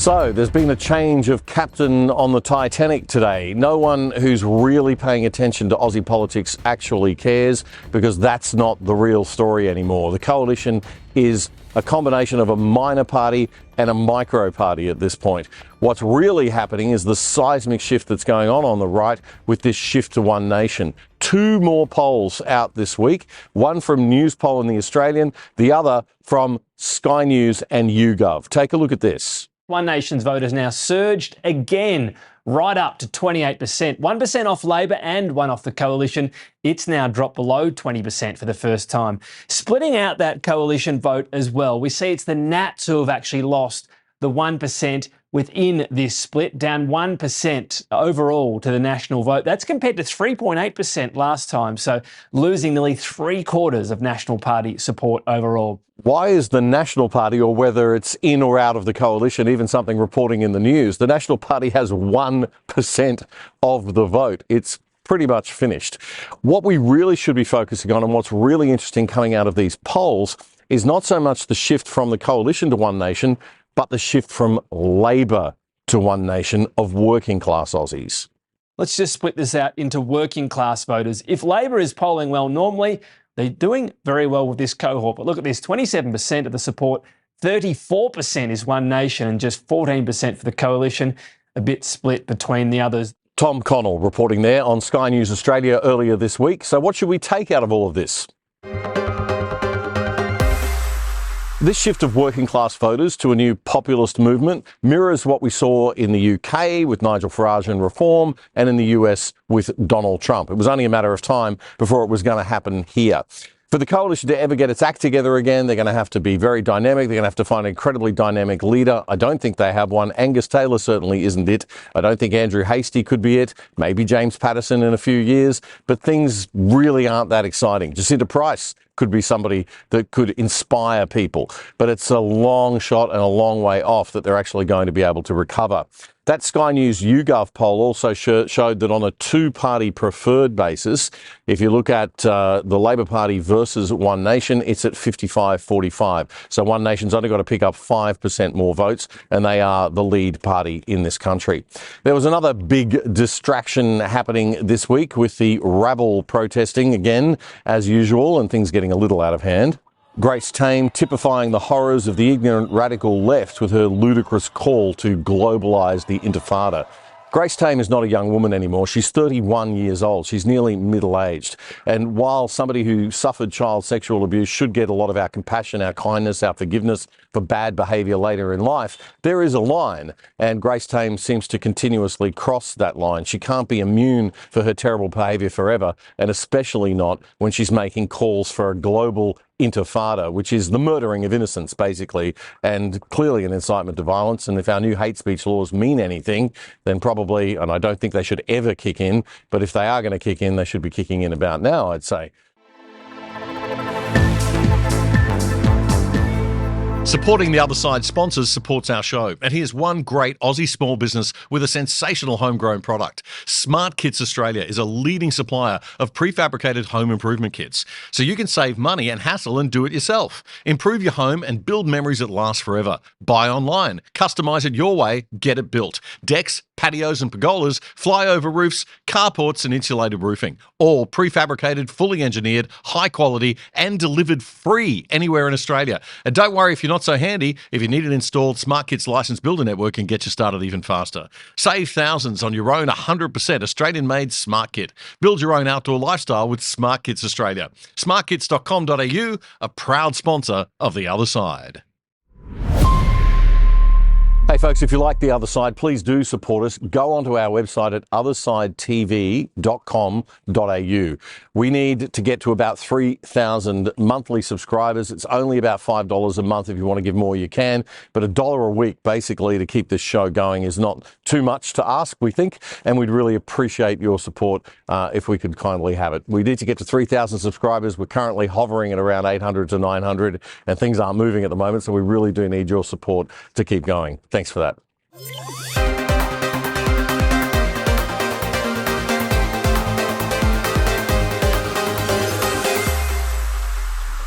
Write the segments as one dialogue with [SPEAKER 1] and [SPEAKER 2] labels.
[SPEAKER 1] So there's been a change of captain on the Titanic today. No one who's really paying attention to Aussie politics actually cares, because that's not the real story anymore. The coalition is a combination of a minor party and a micro party at this point. What's really happening is the seismic shift that's going on the right with this shift to One Nation. Two more polls out this week, one from Newspoll and The Australian, the other from Sky News and YouGov. Take a look at this.
[SPEAKER 2] One Nation's vote has now surged again, right up to 28%. 1% off Labor and one off the coalition. It's now dropped below 20% for the first time. Splitting out that coalition vote as well, we see it's the Nats who have actually lost the 1% within this split, down 1% overall to the national vote. That's compared to 3.8% last time, so losing nearly 3/4 of National Party support overall.
[SPEAKER 1] Why is the National Party, or whether it's in or out of the coalition, even something reporting in the news? The National Party has 1% of the vote. It's pretty much finished. What we really should be focusing on, and what's really interesting coming out of these polls, is not so much the shift from the coalition to One Nation, but the shift from Labor to One Nation of working class Aussies.
[SPEAKER 2] Let's just split this out into working class voters. If Labor is polling well normally, they're doing very well with this cohort. But look at this, 27% of the support, 34% is One Nation and just 14% for the coalition, a bit split between the others.
[SPEAKER 1] Tom Connell reporting there on Sky News Australia earlier this week. So what should we take out of all of this? This shift of working class voters to a new populist movement mirrors what we saw in the UK with Nigel Farage and Reform, and in the US with Donald Trump. It was only a matter of time before it was going to happen here. For the coalition to ever get its act together again, they're going to have to be very dynamic. They're going to have to find an incredibly dynamic leader. I don't think they have one. Angus Taylor certainly isn't it. I don't think Andrew Hastie could be it. Maybe James Patterson in a few years. But things really aren't that exciting. Jacinta Price could be somebody that could inspire people. But it's a long shot and a long way off that they're actually going to be able to recover. That Sky News YouGov poll also showed that on a two-party preferred basis, if you look at the Labor Party versus One Nation, it's at 55-45. So One Nation's only got to pick up 5% more votes, and they are the lead party in this country. There was another big distraction happening this week with the rabble protesting again, as usual, and things getting a little out of hand. Grace Tame typifying the horrors of the ignorant radical left with her ludicrous call to globalise the intifada. Grace Tame is not a young woman anymore. She's 31 years old. She's nearly middle-aged. And while somebody who suffered child sexual abuse should get a lot of our compassion, our kindness, our forgiveness for bad behaviour later in life, there is a line. And Grace Tame seems to continuously cross that line. She can't be immune for her terrible behaviour forever, and especially not when she's making calls for a global intifada, which is the murdering of innocents, basically, and clearly an incitement to violence. And if our new hate speech laws mean anything, then probably, and I don't think they should ever kick in, but if they are going to kick in, they should be kicking in about now, I'd say.
[SPEAKER 3] Supporting the Other Side sponsors supports our show. And here's one great Aussie small business with a sensational homegrown product. SmartKits Australia is a leading supplier of prefabricated home improvement kits. So you can save money and hassle and do it yourself. Improve your home and build memories that last forever. Buy online. Customize it your way. Get it built. Decks, patios and pergolas, flyover roofs, carports and insulated roofing. All prefabricated, fully engineered, high quality and delivered free anywhere in Australia. And don't worry if you're not so handy. If you need it installed, SmartKits Licensed Builder Network can get you started even faster. Save thousands on your own 100% Australian-made Smart Kit. Build your own outdoor lifestyle with SmartKits Australia. SmartKits.com.au, a proud sponsor of The Other Side.
[SPEAKER 1] Hey folks, if you like The Other Side, please do support us. Go onto our website at othersidetv.com.au. We need to get to about 3,000 monthly subscribers. It's only about $5 a month. If you want to give more, you can. But $1 a week, basically, to keep this show going is not too much to ask, we think. And we'd really appreciate your support if we could kindly have it. We need to get to 3,000 subscribers. We're currently hovering at around 800 to 900, and things aren't moving at the moment. So we really do need your support to keep going. Thanks for that.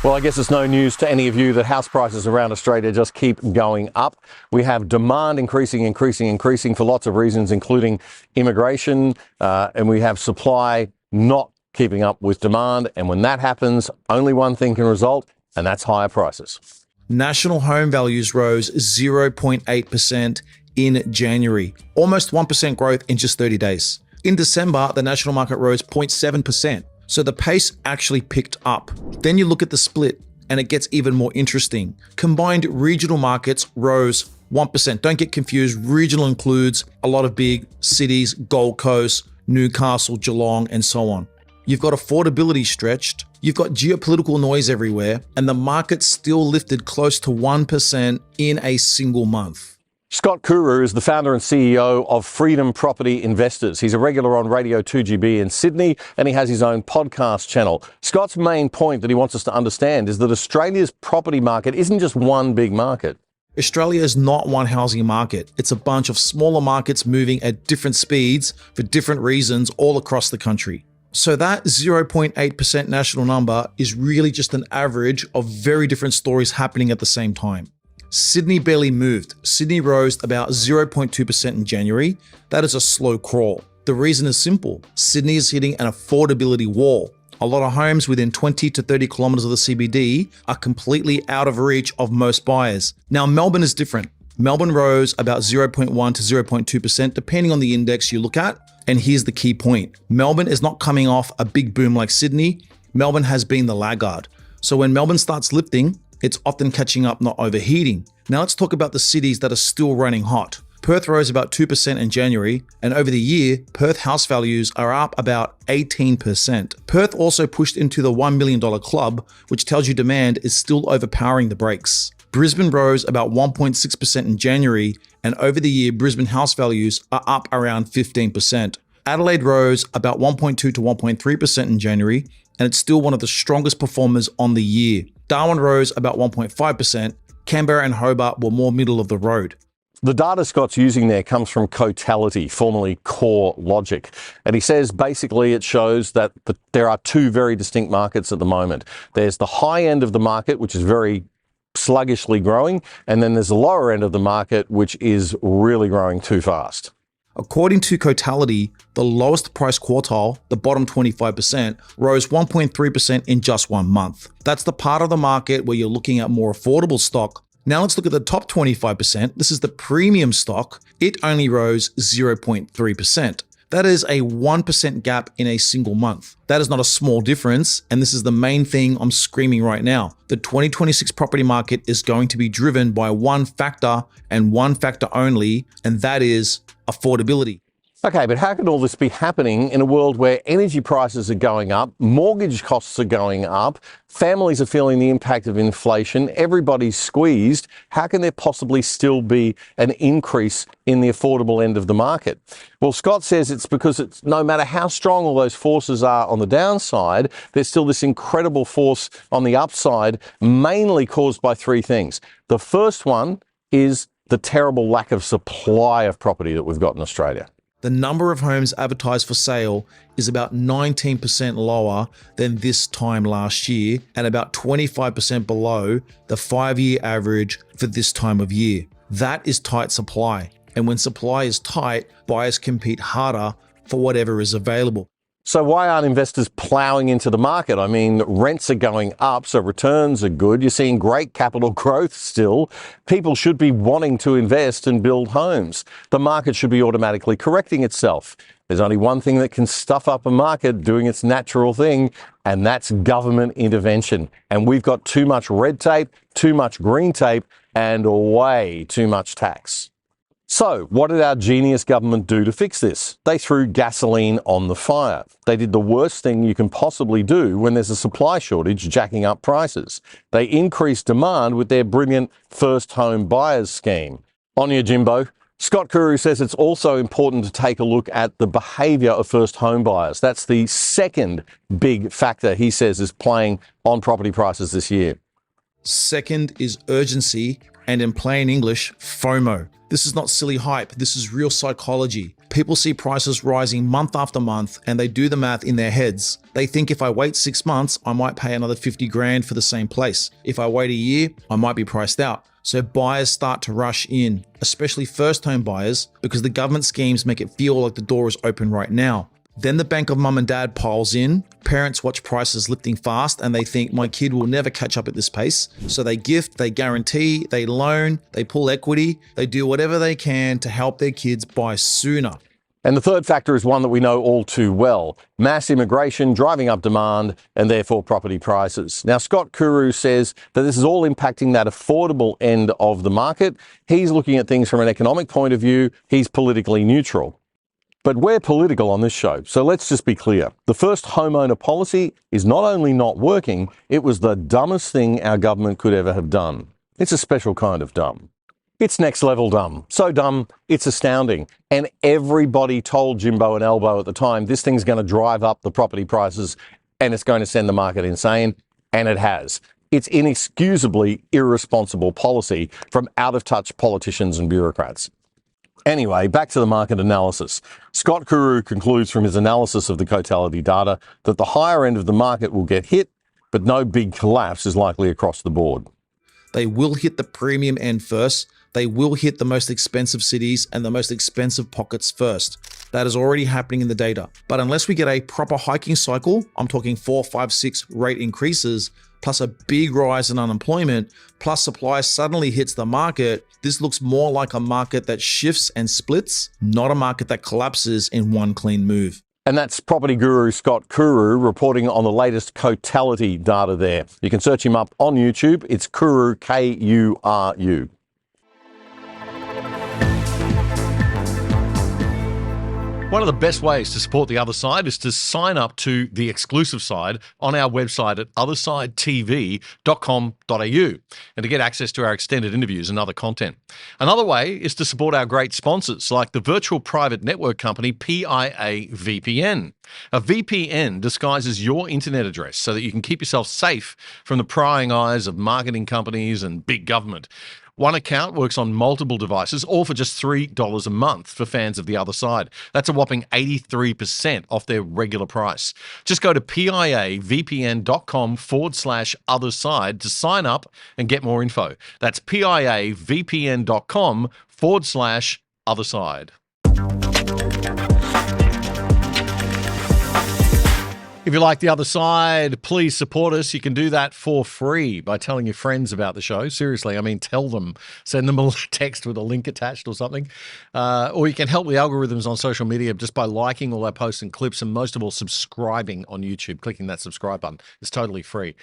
[SPEAKER 1] Well, I guess it's no news to any of you that house prices around Australia just keep going up. We have demand increasing for lots of reasons, including immigration, and we have supply not keeping up with demand. And when that happens, only one thing can result, and that's higher prices.
[SPEAKER 4] National home values rose 0.8% in January, almost 1% growth in just 30 days. In December, the national market rose 0.7%. So the pace actually picked up. Then you look at the split and it gets even more interesting. Combined regional markets rose 1%. Don't get confused. Regional includes a lot of big cities, Gold Coast, Newcastle, Geelong, and so on. You've got affordability stretched. You've got geopolitical noise everywhere, and the market still lifted close to 1% in a single month.
[SPEAKER 1] Scott Kuru is the founder and CEO of Freedom Property Investors. He's a regular on Radio 2GB in Sydney, and he has his own podcast channel. Scott's main point that he wants us to understand is that Australia's property market isn't just one big market.
[SPEAKER 4] Australia is not one housing market. It's a bunch of smaller markets moving at different speeds for different reasons all across the country. So that 0.8% national number is really just an average of very different stories happening at the same time. Sydney barely moved. Sydney rose about 0.2% in January. That is a slow crawl. The reason is simple. Sydney is hitting an affordability wall. A lot of homes within 20 to 30 kilometers of the CBD are completely out of reach of most buyers. Now, Melbourne is different. Melbourne rose about 0.1 to 0.2% depending on the index you look at. And here's the key point. Melbourne is not coming off a big boom like Sydney. Melbourne has been the laggard. So when Melbourne starts lifting, it's often catching up, not overheating. Now let's talk about the cities that are still running hot. Perth rose about 2% in January, and over the year, Perth house values are up about 18%. Perth also pushed into the $1 million club, which tells you demand is still overpowering the brakes. Brisbane rose about 1.6% in January, and over the year, Brisbane house values are up around 15%. Adelaide rose about 1.2 to 1.3% in January, and it's still one of the strongest performers on the year. Darwin rose about 1.5%. Canberra and Hobart were more middle of the road.
[SPEAKER 1] The data Scott's using there comes from Cotality, formerly Core Logic. And he says basically it shows that there are two very distinct markets at the moment. There's the high end of the market, which is very sluggishly growing, and then there's the lower end of the market, which is really growing too fast.
[SPEAKER 4] According to Cotality, the lowest price quartile, the bottom 25%, rose 1.3% in just 1 month. That's the part of the market where you're looking at more affordable stock. Now let's look at the top 25%. This is the premium stock. It only rose 0.3%. That is a 1% gap in a single month. That is not a small difference, and this is the main thing I'm screaming right now. The 2026 property market is going to be driven by one factor and one factor only, and that is affordability.
[SPEAKER 1] Okay, but how can all this be happening in a world where energy prices are going up, mortgage costs are going up, families are feeling the impact of inflation, everybody's squeezed? How can there possibly still be an increase in the affordable end of the market? Well, Scott says it's because it's no matter how strong all those forces are on the downside, there's still this incredible force on the upside, mainly caused by three things. The first one is the terrible lack of supply of property that we've got in Australia.
[SPEAKER 4] The number of homes advertised for sale is about 19% lower than this time last year and about 25% below the 5-year average for this time of year. That is tight supply. And when supply is tight, buyers compete harder for whatever is available.
[SPEAKER 1] So why aren't investors ploughing into the market? I mean, rents are going up, so returns are good. You're seeing great capital growth still. People should be wanting to invest and build homes. The market should be automatically correcting itself. There's only one thing that can stuff up a market doing its natural thing, and that's government intervention. And we've got too much red tape, too much green tape, and way too much tax. So, what did our genius government do to fix this? They threw gasoline on the fire. They did the worst thing you can possibly do when there's a supply shortage, jacking up prices. They increased demand with their brilliant first home buyers scheme. On your Jimbo. Scott Kuru says it's also important to take a look at the behaviour of first home buyers. That's the second big factor he says is playing on property prices this year.
[SPEAKER 4] Second is urgency, and in plain English, FOMO. This is not silly hype, this is real psychology. People see prices rising month after month and they do the math in their heads. They think if I wait 6 months, I might pay another 50 grand for the same place. If I wait a year, I might be priced out. So buyers start to rush in, especially first home buyers, because the government schemes make it feel like the door is open right now. Then the bank of mum and dad piles in, parents watch prices lifting fast and they think my kid will never catch up at this pace. So they gift, they guarantee, they loan, they pull equity, they do whatever they can to help their kids buy sooner.
[SPEAKER 1] And the third factor is one that we know all too well: mass immigration driving up demand and therefore property prices. Now, Scott Kuru says that this is all impacting that affordable end of the market. He's looking at things from an economic point of view. He's politically neutral. But we're political on this show, so let's just be clear. The first homeowner policy is not only not working, it was the dumbest thing our government could ever have done. It's a special kind of dumb. It's next level dumb. So dumb, it's astounding. And everybody told Jimbo and Elbow at the time, this thing's going to drive up the property prices and it's going to send the market insane. And it has. It's inexcusably irresponsible policy from out-of-touch politicians and bureaucrats. Anyway, back to the market analysis. Scott Kuru concludes from his analysis of the totality data that the higher end of the market will get hit, but no big collapse is likely across the board.
[SPEAKER 4] They will hit the premium end first. They will hit the most expensive cities and the most expensive pockets first. That is already happening in the data. But unless we get a proper hiking cycle, I'm talking 4, 5, 6 rate increases, plus a big rise in unemployment, plus supply suddenly hits the market, this looks more like a market that shifts and splits, not a market that collapses in one clean move.
[SPEAKER 1] And that's property guru Scott Kuru reporting on the latest totality data there. You can search him up on YouTube. It's Kuru, K-U-R-U.
[SPEAKER 3] One of the best ways to support The Other Side is to sign up to the exclusive side on our website at othersidetv.com.au and to get access to our extended interviews and other content. Another way is to support our great sponsors like the virtual private network company PIA VPN. A VPN disguises your internet address so that you can keep yourself safe from the prying eyes of marketing companies and big government. One account works on multiple devices, all for just $3 a month for fans of The Other Side. That's a whopping 83% off their regular price. Just go to piavpn.com/otherside to sign up and get more info. That's piavpn.com/otherside. If you like The Other Side, please support us. You can do that for free by telling your friends about the show. Seriously, I mean, tell them. Send them a text with a link attached or something. Or you can help the algorithms on social media just by liking all our posts and clips, and most of all, subscribing on YouTube. Clicking that subscribe button. It's totally free.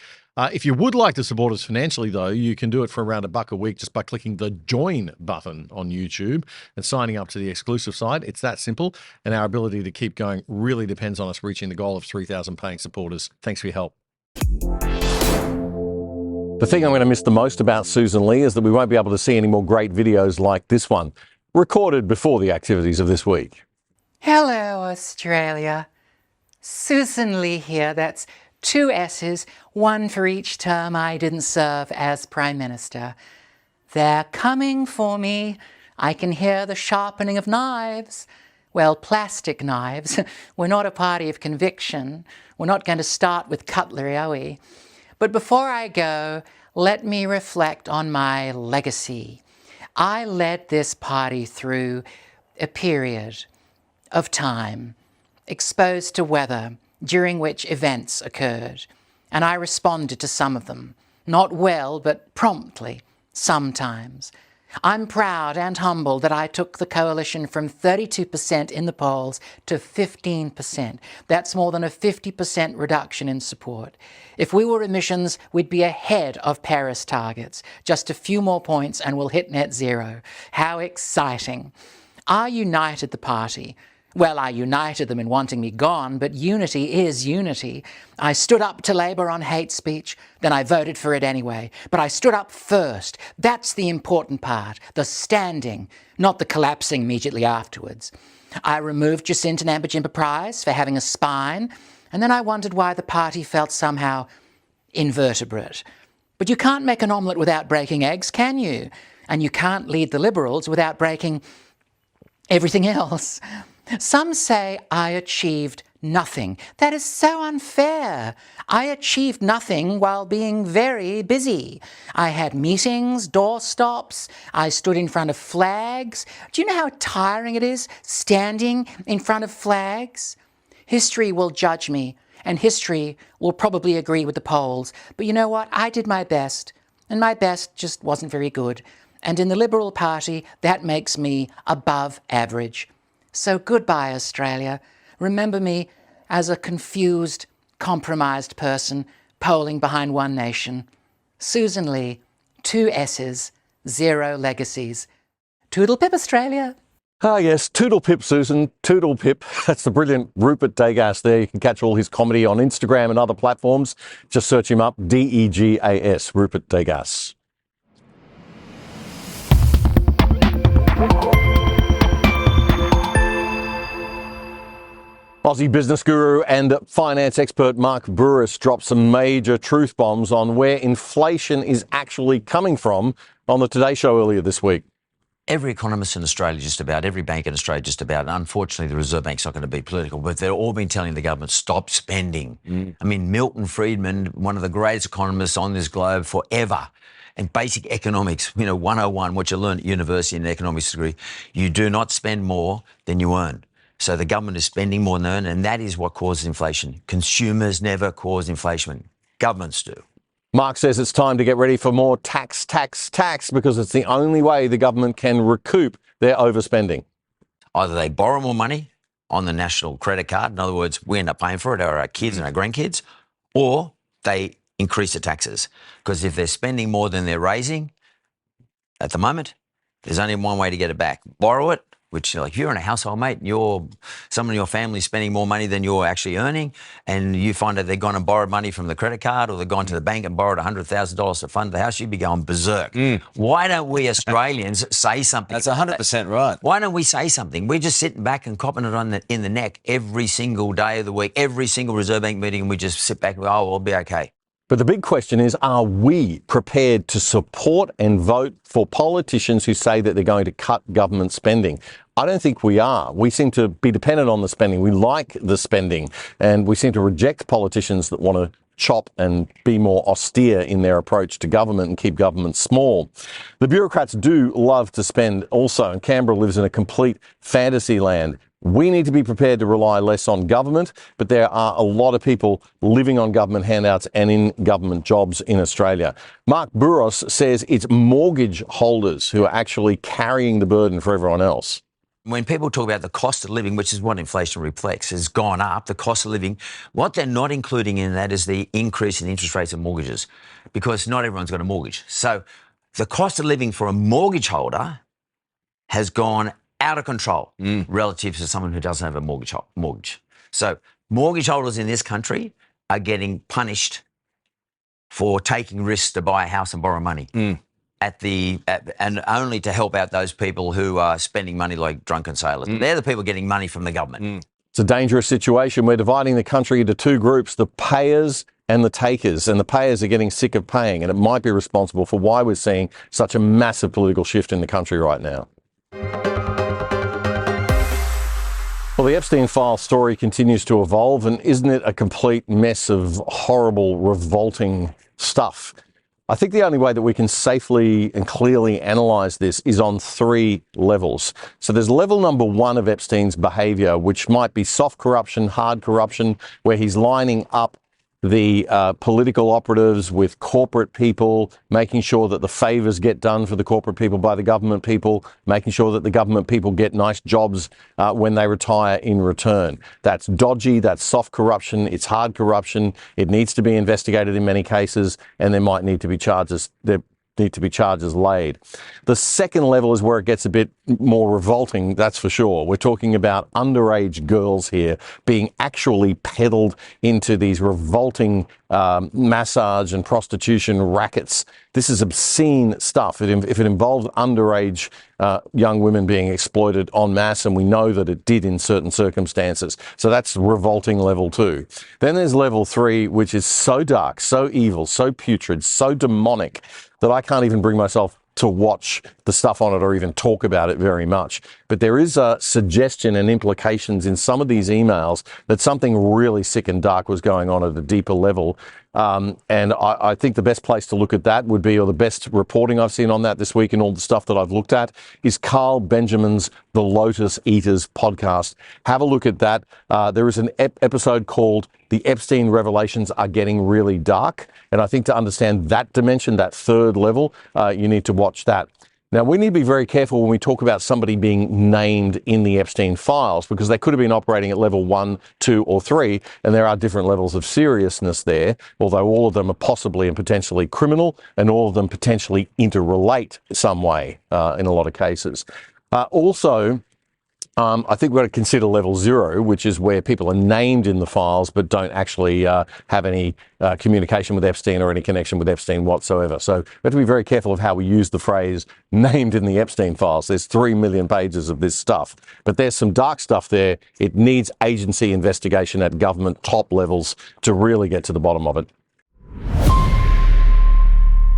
[SPEAKER 3] If you would like to support us financially, though, you can do it for around $1 a week just by clicking the join button on YouTube and signing up to the exclusive side. It's that simple, and our ability to keep going really depends on us reaching the goal of 3,000 paying supporters. Thanks for your help.
[SPEAKER 1] The thing I'm going to miss the most about Susan Lee is that we won't be able to see any more great videos like this one, recorded before the activities of this week.
[SPEAKER 5] Hello, Australia. Susan Lee here. That's 2 S's, 1 for each term I didn't serve as Prime Minister. They're coming for me. I can hear the sharpening of knives. Well, plastic knives. We're not a party of conviction. We're not going to start with cutlery, are we? But before I go, let me reflect on my legacy. I led this party through a period of time exposed to weather during which events occurred, and I responded to some of them. Not well, but promptly, sometimes. I'm proud and humbled that I took the coalition from 32% in the polls to 15%. That's more than a 50% reduction in support. If we were emissions, we'd be ahead of Paris targets. Just a few more points and we'll hit net zero. How exciting. I united the party. Well, I united them in wanting me gone, but unity is unity. I stood up to Labor on hate speech, then I voted for it anyway. But I stood up first. That's the important part, the standing, not the collapsing immediately afterwards. I removed Jacinta Nampijinpa Prize for having a spine, and then I wondered why the party felt somehow invertebrate. But you can't make an omelette without breaking eggs, can you? And you can't lead the Liberals without breaking everything else. Some say I achieved nothing. That is so unfair. I achieved nothing while being very busy. I had meetings, doorstops, I stood in front of flags. Do you know how tiring it is standing in front of flags? History will judge me, and history will probably agree with the polls. But you know what? I did my best, and my best just wasn't very good. And in the Liberal Party, that makes me above average. So goodbye, Australia. Remember me as a confused, compromised person polling behind One Nation. Susan Lee, 2 S's, 0 legacies. Toodle pip, Australia.
[SPEAKER 1] Ah, yes, toodle pip, Susan, toodle pip. That's the brilliant Rupert Degas there. You can catch all his comedy on Instagram and other platforms. Just search him up, Degas, Rupert Degas. Aussie business guru and finance expert Mark Bouris dropped some major truth bombs on where inflation is actually coming from on the Today Show earlier this week.
[SPEAKER 6] Every economist in Australia, just about, every bank in Australia, just about, and unfortunately the Reserve Bank's not going to be political, but they've all been telling the government, stop spending. I mean, Milton Friedman, one of the greatest economists on this globe forever, and basic economics, 101, what you learn at university in an economics degree, you do not spend more than you earn. So the government is spending more than they earn, and that is what causes inflation. Consumers never cause inflation. Governments do.
[SPEAKER 1] Mark says it's time to get ready for more tax, because it's the only way the government can recoup their overspending.
[SPEAKER 6] Either they borrow more money on the national credit card, in other words, we end up paying for it, or our kids and our grandkids, or they increase the taxes. Because if they're spending more than they're raising, at the moment, there's only one way to get it back. Borrow it, which, like, if you're in a household, mate, someone in your family is spending more money than you're actually earning, and you find that they've gone and borrowed money from the credit card, or they've gone to the bank and borrowed $100,000 to fund the house, you'd be going berserk. Why don't we Australians say something?
[SPEAKER 7] That's 100% right.
[SPEAKER 6] Why don't we say something? We're just sitting back and copping it in the neck every single day of the week, every single Reserve Bank meeting, and we just sit back and go, oh, we'll be okay.
[SPEAKER 1] But the big question is, are we prepared to support and vote for politicians who say that they're going to cut government spending? I don't think we are. We seem to be dependent on the spending. We like the spending, and we seem to reject politicians that want to chop and be more austere in their approach to government and keep government small. The bureaucrats do love to spend also, and Canberra lives in a complete fantasy land. We need to be prepared to rely less on government, but there are a lot of people living on government handouts and in government jobs in Australia. Mark Bouris says it's mortgage holders who are actually carrying the burden for everyone else.
[SPEAKER 6] When people talk about the cost of living, which is what inflation reflects, has gone up, the cost of living, what they're not including in that is the increase in interest rates of mortgages, because not everyone's got a mortgage. So the cost of living for a mortgage holder has gone out of control relative to someone who doesn't have a mortgage. So mortgage holders in this country are getting punished for taking risks to buy a house and borrow money. And only to help out those people who are spending money like drunken sailors. They're the people getting money from the government.
[SPEAKER 1] It's a dangerous situation. We're dividing the country into two groups, the payers and the takers. And the payers are getting sick of paying, and it might be responsible for why we're seeing such a massive political shift in the country right now. Well, the Epstein file story continues to evolve, and isn't it a complete mess of horrible, revolting stuff? I think the only way that we can safely and clearly analyse this is on 3 levels. So there's level number 1 of Epstein's behaviour, which might be soft corruption, hard corruption, where he's lining up the political operatives with corporate people, making sure that the favours get done for the corporate people by the government people, making sure that the government people get nice jobs when they retire in return. That's dodgy, that's soft corruption, it's hard corruption, it needs to be investigated in many cases, and there might need to be charges laid. The second level is where it gets a bit more revolting, that's for sure. We're talking about underage girls here being actually peddled into these revolting massage and prostitution rackets. This is obscene stuff. If it involved underage young women being exploited en masse, and we know that it did in certain circumstances. So that's revolting level 2. Then there's level 3, which is so dark, so evil, so putrid, so demonic that I can't even bring myself to watch the stuff on it or even talk about it very much. But there is a suggestion and implications in some of these emails that something really sick and dark was going on at a deeper level. And I think the best place to look at that would be, or the best reporting I've seen on that this week and all the stuff that I've looked at, is Carl Benjamin's The Lotus Eaters podcast. Have a look at that. There is an episode called The Epstein Revelations Are Getting Really Dark. And I think to understand that dimension, that third level, you need to watch that. Now, we need to be very careful when we talk about somebody being named in the Epstein files, because they could have been operating at level 1, 2, or 3, and there are different levels of seriousness there, although all of them are possibly and potentially criminal, and all of them potentially interrelate some way in a lot of cases. I think we've got to consider level 0, which is where people are named in the files but don't actually have any communication with Epstein or any connection with Epstein whatsoever. So we have to be very careful of how we use the phrase named in the Epstein files. There's 3 million pages of this stuff, but there's some dark stuff there. It needs agency investigation at government top levels to really get to the bottom of it.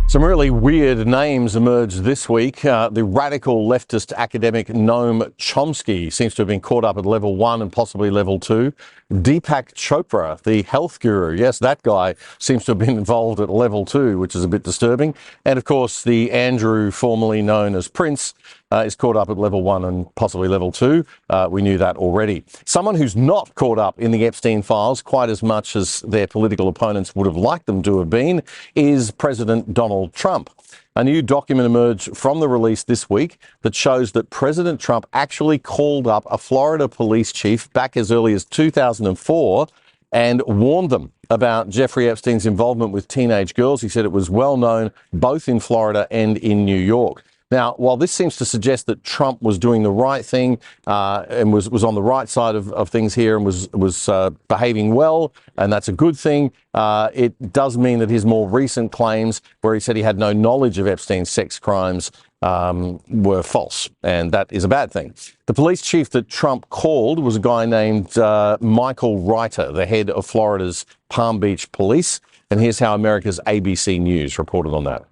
[SPEAKER 1] Some really weird names emerged this week. The radical leftist academic Noam Chomsky seems to have been caught up at level 1 and possibly level 2. Deepak Chopra, the health guru, yes, that guy seems to have been involved at level 2, which is a bit disturbing. And of course, the Andrew, formerly known as Prince, is caught up at level 1 and possibly level 2. We knew that already. Someone who's not caught up in the Epstein files quite as much as their political opponents would have liked them to have been is President Donald Trump. A new document emerged from the release this week that shows that President Trump actually called up a Florida police chief back as early as 2004 and warned them about Jeffrey Epstein's involvement with teenage girls. He said it was well known both in Florida and in New York. Now, while this seems to suggest that Trump was doing the right thing and was on the right side of things here and was behaving well, and that's a good thing, it does mean that his more recent claims, where he said he had no knowledge of Epstein's sex crimes, were false, and that is a bad thing. The police chief that Trump called was a guy named Michael Reiter, the head of Florida's Palm Beach Police, and here's how America's ABC News reported on that.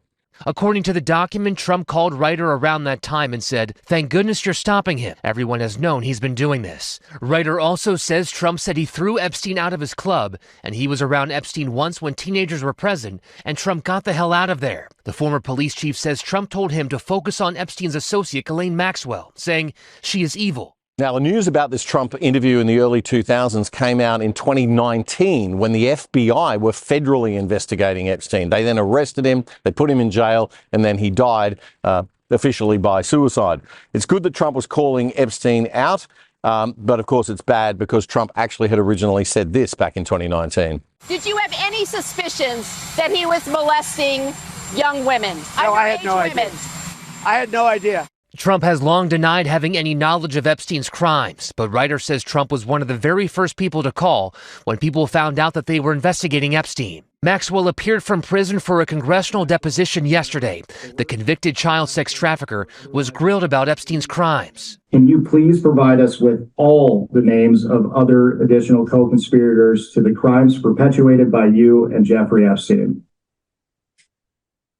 [SPEAKER 7] According to the document, Trump called Reiter around that time and said, "Thank goodness you're stopping him. Everyone has known he's been doing this." Reiter also says Trump said he threw Epstein out of his club, and he was around Epstein once when teenagers were present, and Trump got the hell out of there. The former police chief says Trump told him to focus on Epstein's associate Ghislaine Maxwell, saying she is evil.
[SPEAKER 1] Now, the news about this Trump interview in the early 2000s came out in 2019 when the FBI were federally investigating Epstein. They then arrested him, they put him in jail, and then he died officially by suicide. It's good that Trump was calling Epstein out, but of course it's bad because Trump actually had originally said this back in 2019.
[SPEAKER 8] Did you have any suspicions that he was molesting young women?
[SPEAKER 9] No, I had no idea. I had no idea.
[SPEAKER 7] Trump has long denied having any knowledge of Epstein's crimes, but Reiter says Trump was one of the very first people to call when people found out that they were investigating Epstein. Maxwell appeared from prison for a congressional deposition yesterday. The convicted child sex trafficker was grilled about Epstein's crimes.
[SPEAKER 10] Can you please provide us with all the names of other additional co-conspirators to the crimes perpetuated by you and Jeffrey Epstein?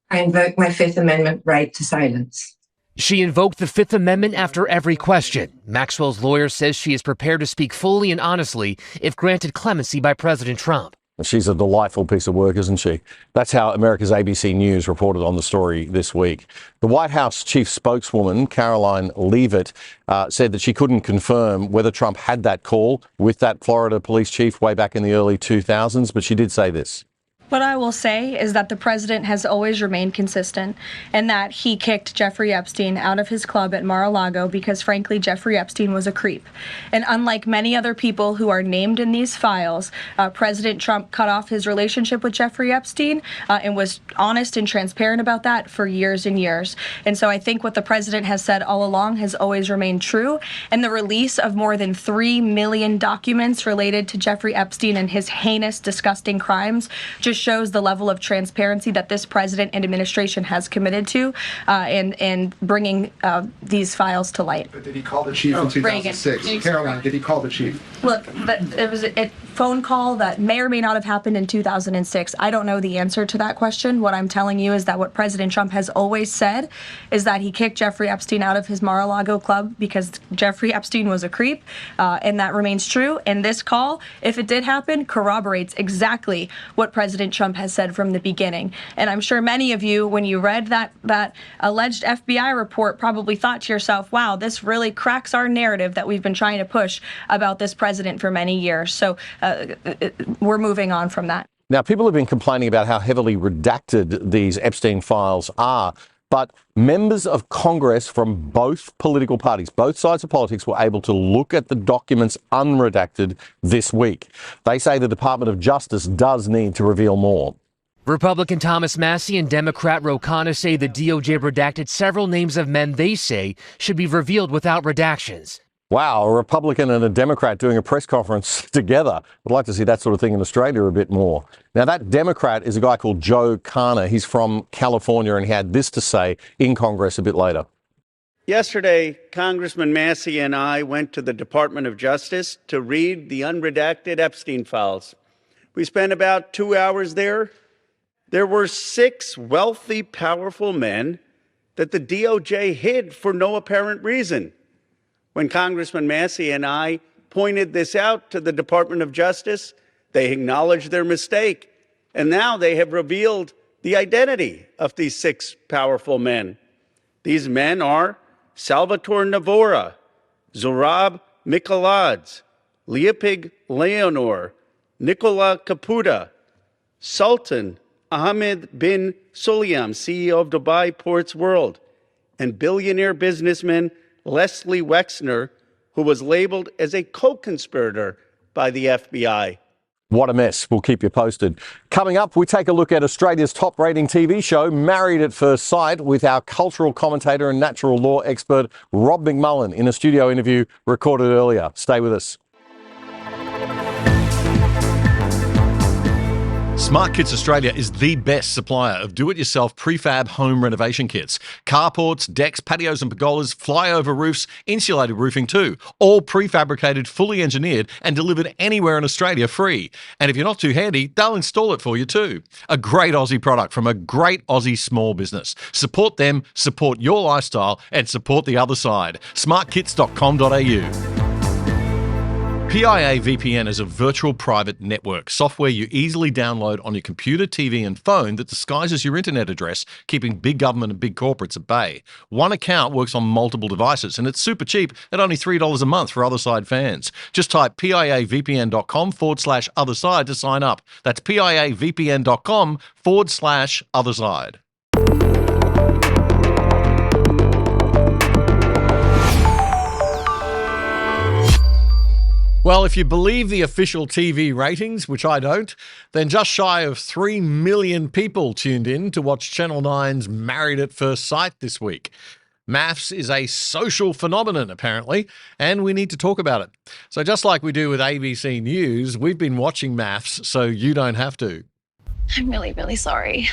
[SPEAKER 11] I invoke my Fifth Amendment right to silence.
[SPEAKER 7] She invoked the Fifth Amendment after every question. Maxwell's lawyer says she is prepared to speak fully and honestly if granted clemency by President Trump.
[SPEAKER 1] She's a delightful piece of work, isn't she? That's how America's ABC News reported on the story this week. The White House chief spokeswoman, Caroline Leavitt, said that she couldn't confirm whether Trump had that call with that Florida police chief way back in the early 2000s, but she did say this.
[SPEAKER 12] What I will say is that the president has always remained consistent and that he kicked Jeffrey Epstein out of his club at Mar-a-Lago because, frankly, Jeffrey Epstein was a creep. And unlike many other people who are named in these files, President Trump cut off his relationship with Jeffrey Epstein and was honest and transparent about that for years and years. And so I think what the president has said all along has always remained true. And the release of more than 3 million documents related to Jeffrey Epstein and his heinous, disgusting crimes just shows the level of transparency that this president and administration has committed to in bringing these files to light.
[SPEAKER 13] But did he call the chief in 2006?
[SPEAKER 12] Reagan.
[SPEAKER 13] Caroline, did he call the chief?
[SPEAKER 12] Look, it was a phone call that may or may not have happened in 2006. I don't know the answer to that question. What I'm telling you is that what President Trump has always said is that he kicked Jeffrey Epstein out of his Mar-a-Lago club because Jeffrey Epstein was a creep, and that remains true. And this call, if it did happen, corroborates exactly what President Trump has said from the beginning. And I'm sure many of you, when you read that alleged FBI report, probably thought to yourself, wow, this really cracks our narrative that we've been trying to push about this president for many years. So we're moving on from that.
[SPEAKER 1] Now, people have been complaining about how heavily redacted these Epstein files are, but members of Congress from both political parties, both sides of politics, were able to look at the documents unredacted this week. They say the Department of Justice does need to reveal more.
[SPEAKER 7] Republican Thomas Massie and Democrat Ro Khanna say the DOJ redacted several names of men they say should be revealed without redactions.
[SPEAKER 1] Wow, a Republican and a Democrat doing a press conference together. I'd like to see that sort of thing in Australia a bit more. Now, that Democrat is a guy called Joe Khanna. He's from California, and he had this to say in Congress a bit later.
[SPEAKER 14] Yesterday, Congressman Massie and I went to the Department of Justice to read the unredacted Epstein files. We spent about 2 hours there. There were 6 wealthy, powerful men that the DOJ hid for no apparent reason. When Congressman Massie and I pointed this out to the Department of Justice, they acknowledged their mistake, and now they have revealed the identity of these 6 powerful men. These men are Salvatore Navora, Zorab Mikaladze, Leopig Leonor, Nicola Caputa, Sultan Ahmed bin Sulayem, CEO of Dubai Ports World, and billionaire businessman Leslie Wexner, who was labeled as a co-conspirator by the FBI.
[SPEAKER 1] What a mess. We'll keep you posted. Coming up, we take a look at Australia's top-rating TV show, Married at First Sight, with our cultural commentator and natural law expert, Rob McMullen, in a studio interview recorded earlier. Stay with us.
[SPEAKER 3] SmartKits Australia is the best supplier of do-it-yourself prefab home renovation kits. Carports, decks, patios and pergolas, flyover roofs, insulated roofing too. All prefabricated, fully engineered and delivered anywhere in Australia free. And if you're not too handy, they'll install it for you too. A great Aussie product from a great Aussie small business. Support them, support your lifestyle and support the other side. smartkits.com.au. PIA VPN is a virtual private network, software you easily download on your computer, TV and phone that disguises your internet address, keeping big government and big corporates at bay. One account works on multiple devices and it's super cheap at only $3 a month for Other Side fans. Just type piavpn.com/otherside to sign up. That's piavpn.com/otherside. Well, if you believe the official TV ratings, which I don't, then just shy of 3 million people tuned in to watch Channel 9's Married at First Sight this week. MAFS is a social phenomenon, apparently, and we need to talk about it. So just like we do with ABC News, we've been watching MAFS so you don't have to.
[SPEAKER 15] I'm really, really sorry.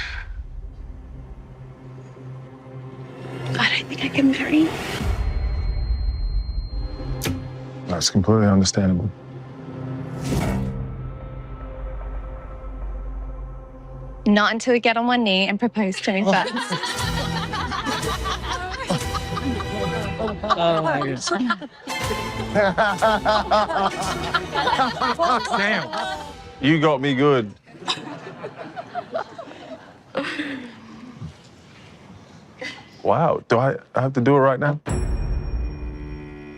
[SPEAKER 15] God, I think I can marry you.
[SPEAKER 13] That's completely understandable.
[SPEAKER 15] Not until you get on one knee and propose to me first.
[SPEAKER 16] Oh my goodness.
[SPEAKER 13] Damn. You got me good. Wow. Do I have to do it right now?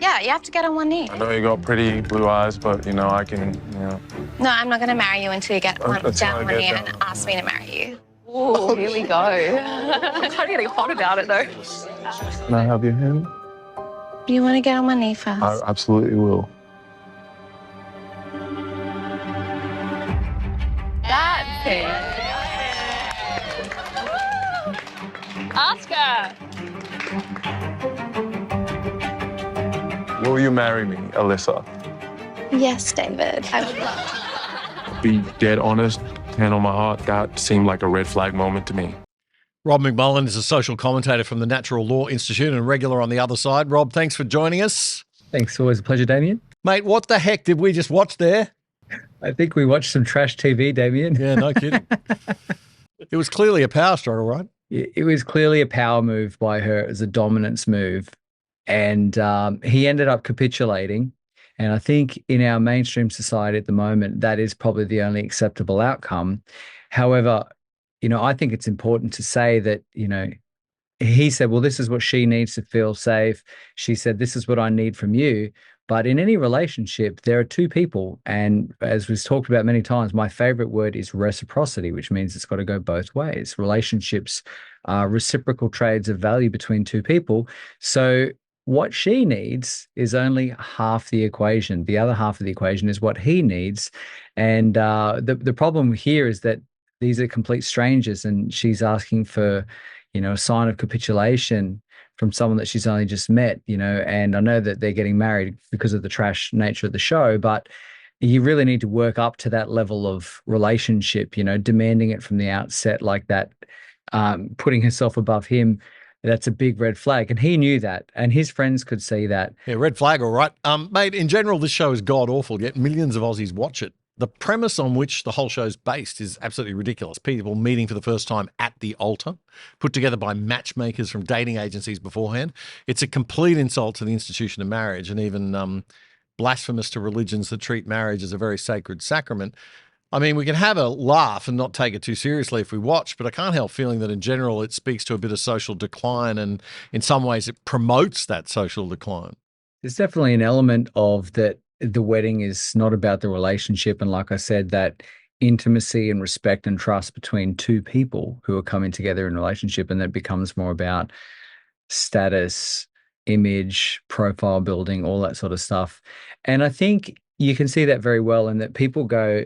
[SPEAKER 15] Yeah, that. You have to get on one knee.
[SPEAKER 13] I know you got pretty blue eyes, but, you know, I can, you know.
[SPEAKER 15] No, I'm not going to marry you until you get down on one knee and ask me to marry you. Ooh, here we go. I'm kind of getting hot about it, though.
[SPEAKER 13] Can I have your hand?
[SPEAKER 15] Do you want to get on one knee first?
[SPEAKER 13] I absolutely will.
[SPEAKER 8] That's it. Oscar.
[SPEAKER 13] Will you marry me, Alyssa?
[SPEAKER 15] Yes, David. I would love to.
[SPEAKER 13] Be dead honest, hand on my heart, that seemed like a red flag moment to me.
[SPEAKER 3] Rob McMullen is a social commentator from the Natural Law Institute and regular on The Other Side. Rob, thanks for joining us.
[SPEAKER 16] Thanks. Always a pleasure, Damien.
[SPEAKER 3] Mate, what the heck did we just watch there?
[SPEAKER 16] I think we watched some trash TV, Damien.
[SPEAKER 3] Yeah, no kidding. It was clearly a power struggle, right?
[SPEAKER 16] It was clearly a power move by her. It was a dominance move. And he ended up capitulating. And I think in our mainstream society at the moment, that is probably the only acceptable outcome. However, you know, I think it's important to say that, you know, he said, well, this is what she needs to feel safe. She said, this is what I need from you. But in any relationship, there are two people. And as we've talked about many times, my favorite word is reciprocity, which means it's got to go both ways. Relationships are reciprocal trades of value between two people. So what she needs is only half the equation. The other half of the equation is what he needs. And the problem here is that these are complete strangers, and she's asking for, you know, a sign of capitulation from someone that she's only just met, you know. And I know that they're getting married because of the trash nature of the show, but you really need to work up to that level of relationship, you know, demanding it from the outset like that, putting herself above him. That's a big red flag. And he knew that, and his friends could see that.
[SPEAKER 3] Yeah, red flag, all right. Mate, in general, this show is god-awful, yet millions of Aussies watch it. The premise on which the whole show is based is absolutely ridiculous. People meeting for the first time at the altar, put together by matchmakers from dating agencies beforehand. It's a complete insult to the institution of marriage, and even blasphemous to religions that treat marriage as a very sacred sacrament. I mean, we can have a laugh and not take it too seriously if we watch, but I can't help feeling that in general it speaks to a bit of social decline, and in some ways it promotes that social decline.
[SPEAKER 16] There's definitely an element of that. The wedding is not about the relationship. And like I said, that intimacy and respect and trust between two people who are coming together in a relationship, and that becomes more about status, image, profile building, all that sort of stuff. And I think you can see that very well in that people go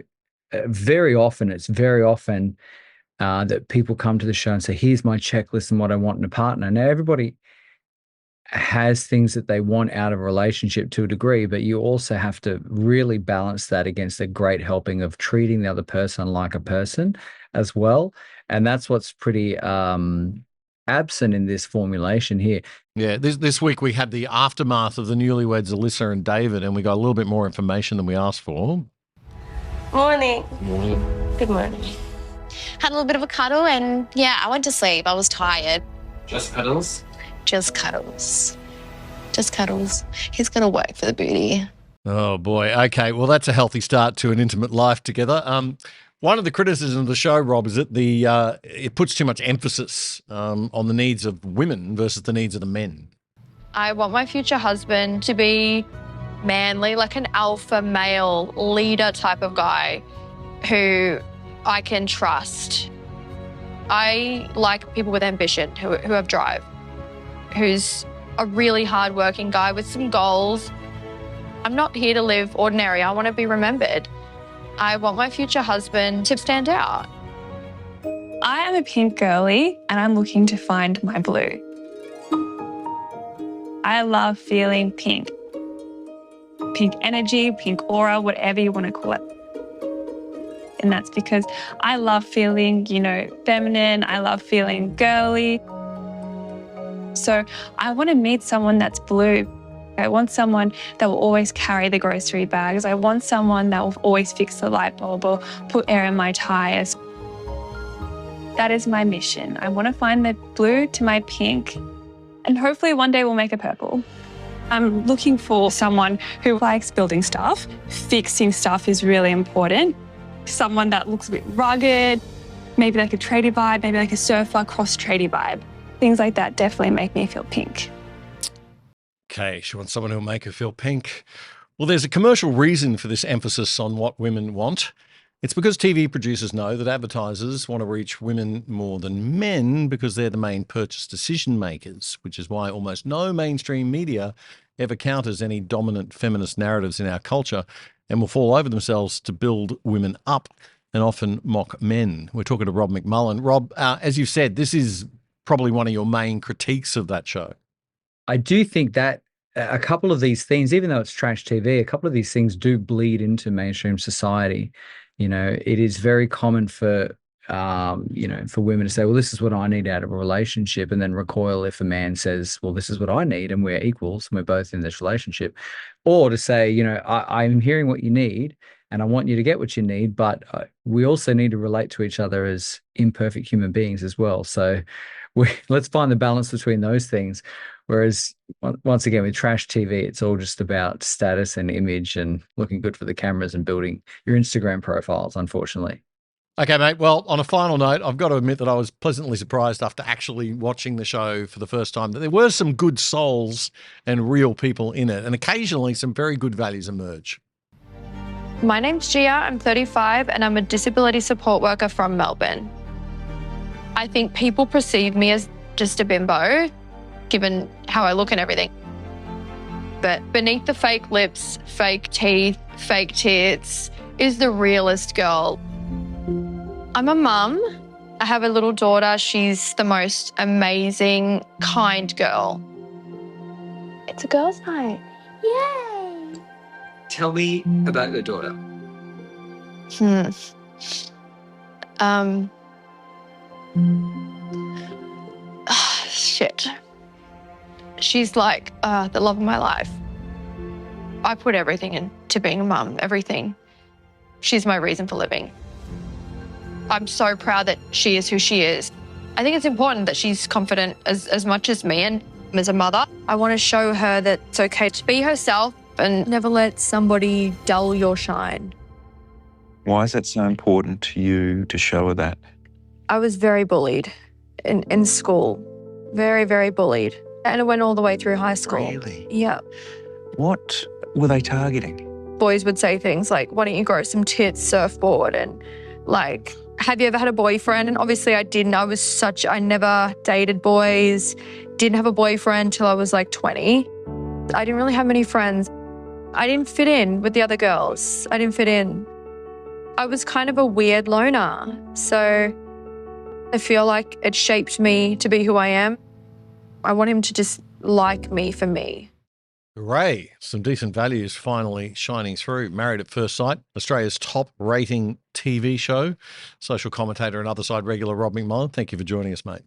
[SPEAKER 16] very often, that people come to the show and say, here's my checklist and what I want in a partner. Now, everybody has things that they want out of a relationship to a degree, but you also have to really balance that against a great helping of treating the other person like a person as well. And that's what's pretty absent in this formulation here.
[SPEAKER 3] Yeah, this week we had the aftermath of the newlyweds, Alyssa and David, and we got a little bit more information than we asked for.
[SPEAKER 15] Morning. Good morning. Had a little bit of a cuddle, and yeah, I went to sleep. I was tired.
[SPEAKER 17] Just cuddles?
[SPEAKER 15] Just cuddles. Just cuddles. He's going to work for the booty.
[SPEAKER 3] Oh, boy. Okay, well, that's a healthy start to an intimate life together. One of the criticisms of the show, Rob, is that it puts too much emphasis on the needs of women versus the needs of the men.
[SPEAKER 18] I want my future husband to be manly, like an alpha male leader type of guy who I can trust. I like people with ambition, who have drive, who's a really hardworking guy with some goals. I'm not here to live ordinary. I want to be remembered. I want my future husband to stand out.
[SPEAKER 19] I am a pink girly and I'm looking to find my blue. I love feeling pink. Pink energy, pink aura, whatever you want to call it. And that's because I love feeling, feminine. I love feeling girly. So I want to meet someone that's blue. I want someone that will always carry the grocery bags. I want someone that will always fix the light bulb or put air in my tires. That is my mission. I want to find the blue to my pink, and hopefully one day we'll make a purple. I'm looking for someone who likes building stuff. Fixing stuff is really important. Someone that looks a bit rugged, maybe like a tradie vibe, maybe like a surfer cross tradie vibe. Things like that definitely make me feel pink.
[SPEAKER 3] Okay, she wants someone who'll make her feel pink. Well, there's a commercial reason for this emphasis on what women want. It's because TV producers know that advertisers want to reach women more than men because they're the main purchase decision makers, which is why almost no mainstream media ever counters any dominant feminist narratives in our culture and will fall over themselves to build women up and often mock men. We're talking to Rob McMullen. Rob, as you've said, this is probably one of your main critiques of that show.
[SPEAKER 16] I do think that a couple of these things, even though it's trash TV, a couple of these things do bleed into mainstream society. You know, it is very common for, for women to say, well, this is what I need out of a relationship, and then recoil if a man says, well, this is what I need, and we're equals, and we're both in this relationship. Or to say, I'm hearing what you need, and I want you to get what you need, but we also need to relate to each other as imperfect human beings as well. So let's find the balance between those things. Whereas, once again, with trash TV, it's all just about status and image and looking good for the cameras and building your Instagram profiles, unfortunately.
[SPEAKER 3] Okay, mate. Well, on a final note, I've got to admit that I was pleasantly surprised after actually watching the show for the first time that there were some good souls and real people in it, and occasionally some very good values emerge.
[SPEAKER 18] My name's Gia, I'm 35, and I'm a disability support worker from Melbourne. I think people perceive me as just a bimbo, given how I look and everything. But beneath the fake lips, fake teeth, fake tits is the realest girl. I'm a mum. I have a little daughter. She's the most amazing, kind girl. It's a girls' night. Yay!
[SPEAKER 17] Tell me about your daughter.
[SPEAKER 18] Shit. She's like the love of my life. I put everything into being a mum, everything. She's my reason for living. I'm so proud that she is who she is. I think it's important that she's confident as much as me, and as a mother, I want to show her that it's okay to be herself and never let somebody dull your shine.
[SPEAKER 20] Why is that so important to you to show her that?
[SPEAKER 18] I was very bullied in school. Very, very bullied. And it went all the way through high school.
[SPEAKER 20] Really?
[SPEAKER 18] Yeah.
[SPEAKER 20] What were they targeting?
[SPEAKER 18] Boys would say things like, why don't you grow some tits, surfboard? And like, have you ever had a boyfriend? And obviously I didn't. I never dated boys. Didn't have a boyfriend till I was like 20. I didn't really have many friends. I didn't fit in with the other girls. I didn't fit in. I was kind of a weird loner. So I feel like it shaped me to be who I am. I want him to just like me for me.
[SPEAKER 3] Hooray. Some decent values finally shining through. Married at First Sight, Australia's top rating TV show. Social commentator and Other Side regular Rob McMullen, thank you for joining us, mate.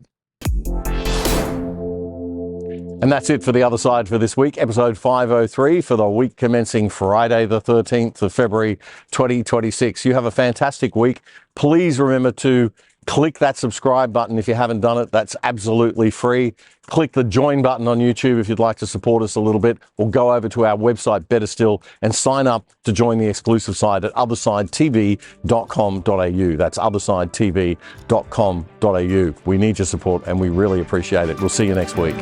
[SPEAKER 1] And that's it for The Other Side for this week, episode 503 for the week commencing Friday the 13th of February 2026. You have a fantastic week. Please remember to click that subscribe button if you haven't done it. That's absolutely free. Click the join button on YouTube if you'd like to support us a little bit, or go over to our website, better still, and sign up to join the exclusive side at othersidetv.com.au. That's othersidetv.com.au. We need your support and we really appreciate it. We'll see you next week.